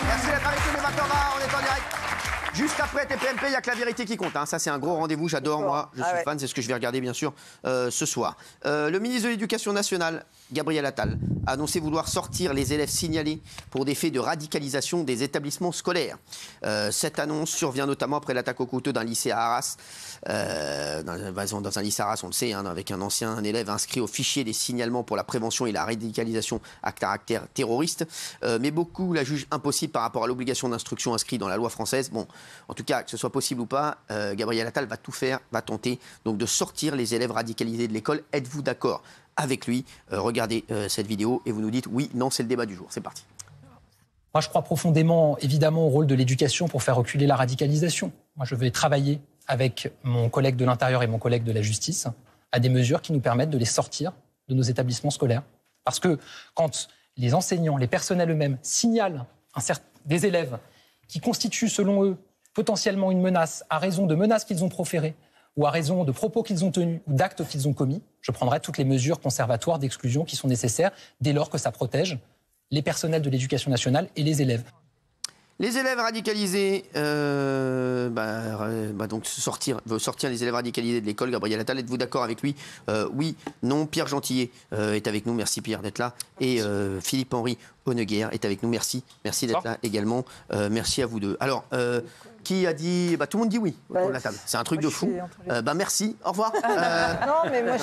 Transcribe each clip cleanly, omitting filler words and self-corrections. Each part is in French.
Merci d'être avec nous, les 20h20, on est en direct. Juste après TPMP, il n'y a que la vérité qui compte. Hein. Ça, c'est un gros rendez-vous. J'adore, moi. Je suis fan. C'est ce que je vais regarder, bien sûr, ce soir. Le ministre de l'Éducation nationale, Gabriel Attal, a annoncé vouloir sortir les élèves signalés pour des faits de radicalisation des établissements scolaires. Cette annonce survient notamment après l'attaque au couteau d'un lycée à Arras. Dans un lycée à Arras, on le sait, hein, avec un ancien élève inscrit au fichier des signalements pour la prévention et la radicalisation à caractère terroriste. Mais beaucoup la jugent impossible par rapport à l'obligation d'instruction inscrite dans la loi française. Bon, en tout cas, que ce soit possible ou pas, Gabriel Attal va tout faire, va tenter donc de sortir les élèves radicalisés de l'école. Êtes-vous d'accord avec lui? Regardez cette vidéo et vous nous dites oui, non, c'est le débat du jour. C'est parti. Moi, je crois profondément, évidemment, au rôle de l'éducation pour faire reculer la radicalisation. Moi, je vais travailler avec mon collègue de l'Intérieur et mon collègue de la Justice à des mesures qui nous permettent de les sortir de nos établissements scolaires. Parce que quand les enseignants, les personnels eux-mêmes signalent des élèves qui constituent, selon eux, potentiellement une menace à raison de menaces qu'ils ont proférées ou à raison de propos qu'ils ont tenus ou d'actes qu'ils ont commis, je prendrai toutes les mesures conservatoires d'exclusion qui sont nécessaires dès lors que ça protège les personnels de l'éducation nationale et les élèves. Les élèves radicalisés, donc sortir les élèves radicalisés de l'école. Gabriel Attal, êtes-vous d'accord avec lui? Oui, non. Pierre Gentillet est avec nous. Merci Pierre d'être là. Et Philippe-Henri Honneguer est avec nous. Merci d'être là également. Merci à vous deux. Alors, qui a dit... tout le monde dit oui autour de la table. C'est un truc de fou. Merci. Au revoir. Non, mais moi,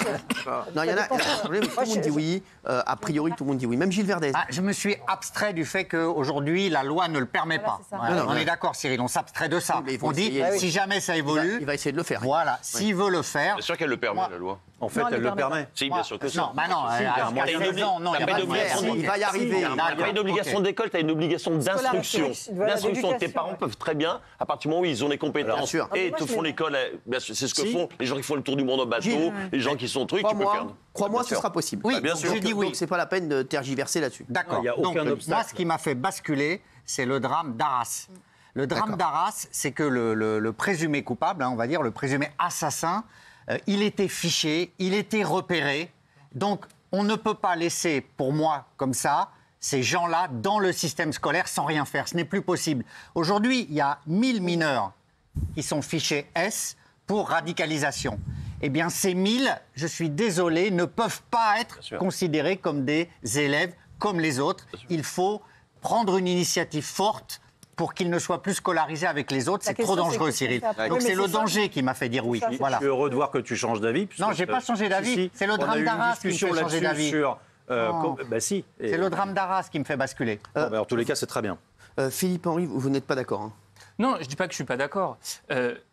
non, il y en a... tout le monde dit oui. A priori, tout le monde dit oui. Même Gilles Verdez. Je me suis abstrait du fait qu'aujourd'hui, la loi ne le permet pas. On est d'accord, Cyril. On s'abstrait de ça. On dit, si jamais ça évolue... Il va essayer de le faire. Voilà. S'il veut le faire... Bien sûr qu'elle le permet, la loi. En fait, elle le permet. Si, bien sûr que si. Non, il va y arriver. Il n'y a pas une obligation d'école, tu as une obligation d'instruction. D'instruction. Tes parents peuvent très bien, à partir du moment où ils ont les compétences et te font l'école, c'est ce que font les gens qui font le tour du monde en bateau, les gens qui sont trucs, tu peux faire. Crois-moi, ce sera possible. Oui, bien sûr. Donc, c'est pas la peine de tergiverser là-dessus. D'accord. Donc, moi, ce qui m'a fait basculer, c'est le drame d'Arras. Le drame d'Arras, c'est que le présumé coupable, on va dire, le présumé assassin, il était fiché, il était repéré. Donc, on ne peut pas laisser, pour moi, comme ça, ces gens-là dans le système scolaire sans rien faire. Ce n'est plus possible. Aujourd'hui, il y a 1000 mineurs qui sont fichés S pour radicalisation. Eh bien, ces 1000, je suis désolé, ne peuvent pas être considérés comme des élèves comme les autres. Il faut prendre une initiative forte pour qu'ils ne soient plus scolarisés avec les autres. C'est trop dangereux, Cyril. Donc c'est le danger qui m'a fait dire oui. Voilà. Je suis heureux de voir que tu changes d'avis. Non, je n'ai pas changé d'avis. C'est le drame d'Arras qui me fait changer d'avis. Si. C'est le drame d'Arras qui me fait basculer. En tous les cas, c'est très bien. Philippe-Henri, vous n'êtes pas d'accord, hein? Non, je ne dis pas que je ne suis pas d'accord.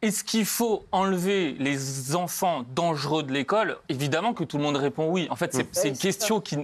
Est-ce qu'il faut enlever les enfants dangereux de l'école? Évidemment que tout le monde répond oui. En fait, c'est une question qui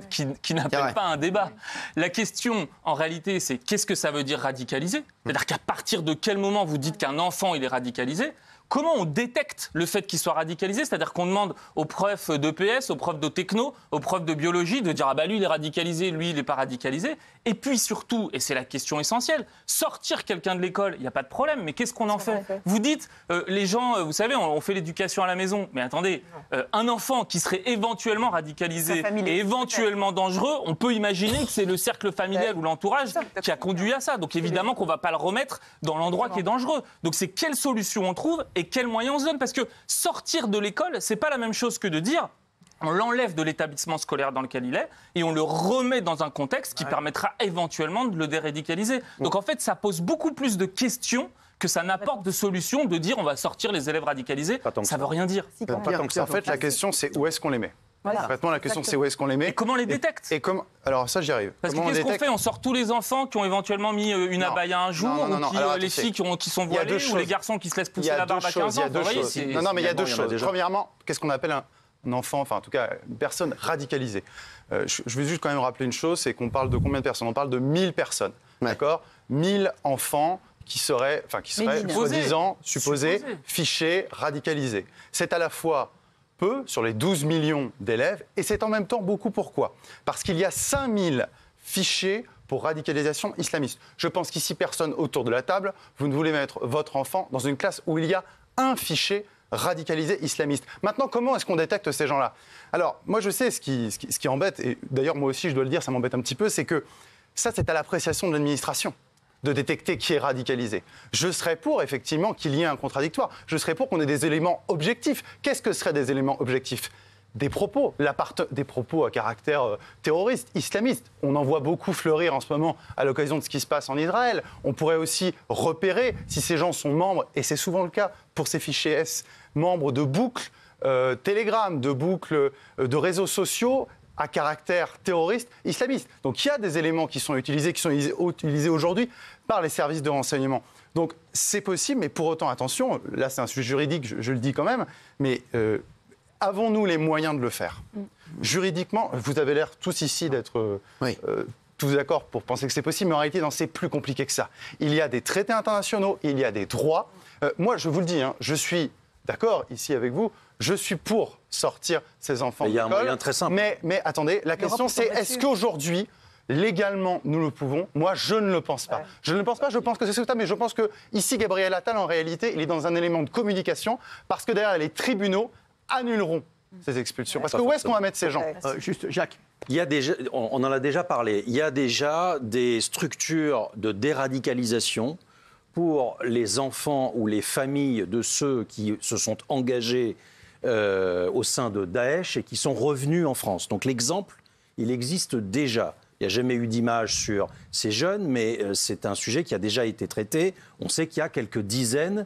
n'appelle pas un débat. La question, en réalité, c'est qu'est-ce que ça veut dire radicaliser? C'est-à-dire qu'à partir de quel moment vous dites qu'un enfant il est radicalisé? Comment on détecte le fait qu'il soit radicalisé? C'est-à-dire qu'on demande aux profs d'EPS, aux profs de techno, aux profs de biologie de dire « Ah bah lui, il est radicalisé, lui, il n'est pas radicalisé ». Et puis surtout, et c'est la question essentielle, sortir quelqu'un de l'école, il n'y a pas de problème, mais qu'est-ce qu'on en fait? Vous dites, les gens, vous savez, on fait l'éducation à la maison. Mais attendez, un enfant qui serait éventuellement radicalisé et éventuellement dangereux, on peut imaginer que c'est le cercle familial ou l'entourage qui a conduit à ça. Donc évidemment qu'on ne va pas le remettre dans l'endroit qui est dangereux. Donc c'est quelle solution on trouve et quels moyens on se donne? Parce que sortir de l'école, c'est pas la même chose que de dire on l'enlève de l'établissement scolaire dans lequel il est et on le remet dans un contexte qui permettra éventuellement de le déradicaliser. Donc en fait, ça pose beaucoup plus de questions que ça n'apporte de solutions de dire on va sortir les élèves radicalisés. Ça veut rien dire. En fait, la question, c'est où est-ce qu'on les met? Concrètement, la question, c'est où est-ce qu'on les met? Et comment on les détecte? Alors ça, j'y arrive. Parce que qu'est-ce qu'on fait? On sort tous les enfants qui ont éventuellement mis une abaya un jour, ou les filles qui sont voilées, ou les garçons qui se laissent pousser la barbe à 15 ans. Il y a deux choses. Non, mais il y a deux choses. Premièrement, qu'est-ce qu'on appelle un enfant, enfin en tout cas une personne radicalisée? Je veux juste quand même rappeler une chose, c'est qu'on parle de combien de personnes? On parle de 1000 personnes, d'accord? 1000 enfants qui seraient soi-disant supposés, fichés, radicalisés. C'est à la fois peu sur les 12 millions d'élèves et c'est en même temps beaucoup. Pourquoi? Parce qu'il y a 5000 fichés pour radicalisation islamiste. Je pense qu'ici, personne autour de la table, vous ne voulez mettre votre enfant dans une classe où il y a un fiché radicalisés islamistes. Maintenant, comment est-ce qu'on détecte ces gens-là? Alors, moi, je sais ce qui embête, et d'ailleurs, moi aussi, je dois le dire, ça m'embête un petit peu, c'est que ça, c'est à l'appréciation de l'administration de détecter qui est radicalisé. Je serais pour, effectivement, qu'il y ait un contradictoire. Je serais pour qu'on ait des éléments objectifs. Qu'est-ce que seraient des éléments objectifs? Des propos à caractère terroriste, islamiste. On en voit beaucoup fleurir en ce moment à l'occasion de ce qui se passe en Israël. On pourrait aussi repérer si ces gens sont membres, et c'est souvent le cas pour ces fichiers S, membres de boucles Telegram, de boucles de réseaux sociaux à caractère terroriste islamiste. Donc il y a des éléments qui sont utilisés aujourd'hui par les services de renseignement. Donc c'est possible, mais pour autant, attention, là c'est un sujet juridique, je le dis quand même, mais avons-nous les moyens de le faire? Juridiquement, vous avez l'air tous ici d'être tous d'accord pour penser que c'est possible, mais en réalité, c'est plus compliqué que ça. Il y a des traités internationaux, il y a des droits. Moi, je vous le dis, je suis d'accord ici avec vous, je suis pour sortir ces enfants de l'école. Il y a un moyen très simple. Mais attendez, la question c'est, est-ce qu'aujourd'hui, légalement, nous le pouvons? Moi, je ne le pense pas. Je ne le pense pas, je pense que c'est souhaitable, mais je pense que ici, Gabriel Attal, en réalité, il est dans un élément de communication, parce que derrière, les tribunaux annuleront ces expulsions. Parce que où est-ce qu'on va mettre ces gens? Juste, Jacques. Il y a déjà, on en a déjà parlé, il y a déjà des structures de déradicalisation pour les enfants ou les familles de ceux qui se sont engagés au sein de Daesh et qui sont revenus en France. Donc l'exemple, il existe déjà. Il n'y a jamais eu d'image sur ces jeunes, mais c'est un sujet qui a déjà été traité. On sait qu'il y a quelques dizaines,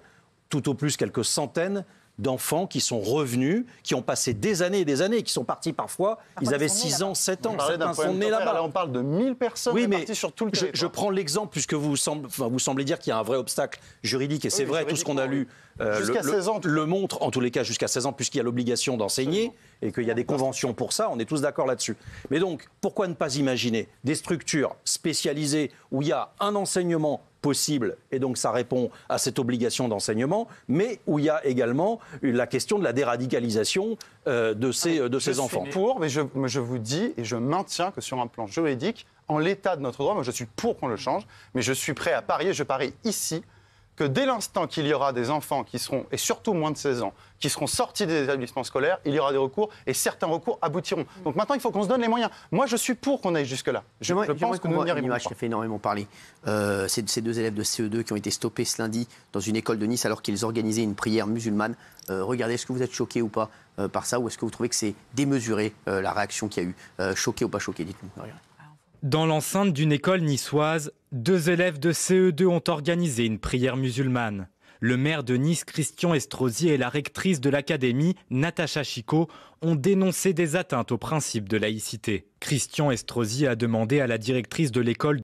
tout au plus quelques centaines d'enfants qui sont revenus, qui ont passé des années et des années, qui sont partis parfois, ils avaient 6 ans, 7 ans, certains sont nés là-bas. Là, on parle de 1000 personnes parties sur tout le territoire. Je prends l'exemple, puisque vous semblez dire qu'il y a un vrai obstacle juridique, et c'est vrai, tout ce qu'on a lu le montre, en tous les cas jusqu'à 16 ans, puisqu'il y a l'obligation d'enseigner, et qu'il y a des conventions pour ça, on est tous d'accord là-dessus. Mais donc, pourquoi ne pas imaginer des structures spécialisées où il y a un enseignement possible, et donc ça répond à cette obligation d'enseignement, mais où il y a également la question de la déradicalisation de ces enfants. Je suis pour, mais je vous dis, et je maintiens que sur un plan juridique, en l'état de notre droit, moi je suis pour qu'on le change, mais je suis prêt à parier, je parie ici, que dès l'instant qu'il y aura des enfants qui seront, et surtout moins de 16 ans, qui seront sortis des établissements scolaires, il y aura des recours, et certains recours aboutiront. Donc maintenant, il faut qu'on se donne les moyens. Moi, je suis pour qu'on aille jusque-là. Je pense que nous n'y arriverons pas. Une image qui a fait énormément parler. Ces 2 élèves de CE2 qui ont été stoppés ce lundi dans une école de Nice alors qu'ils organisaient une prière musulmane. Regardez, est-ce que vous êtes choqués ou pas par ça, ou est-ce que vous trouvez que c'est démesuré, la réaction qu'il y a eu? Choqué ou pas choqué, dites-nous. Dans l'enceinte d'une école niçoise, 2 élèves de CE2 ont organisé une prière musulmane. Le maire de Nice, Christian Estrosi, et la rectrice de l'académie, Natacha Chicot, ont dénoncé des atteintes au principe de laïcité. Christian Estrosi a demandé à la directrice de l'école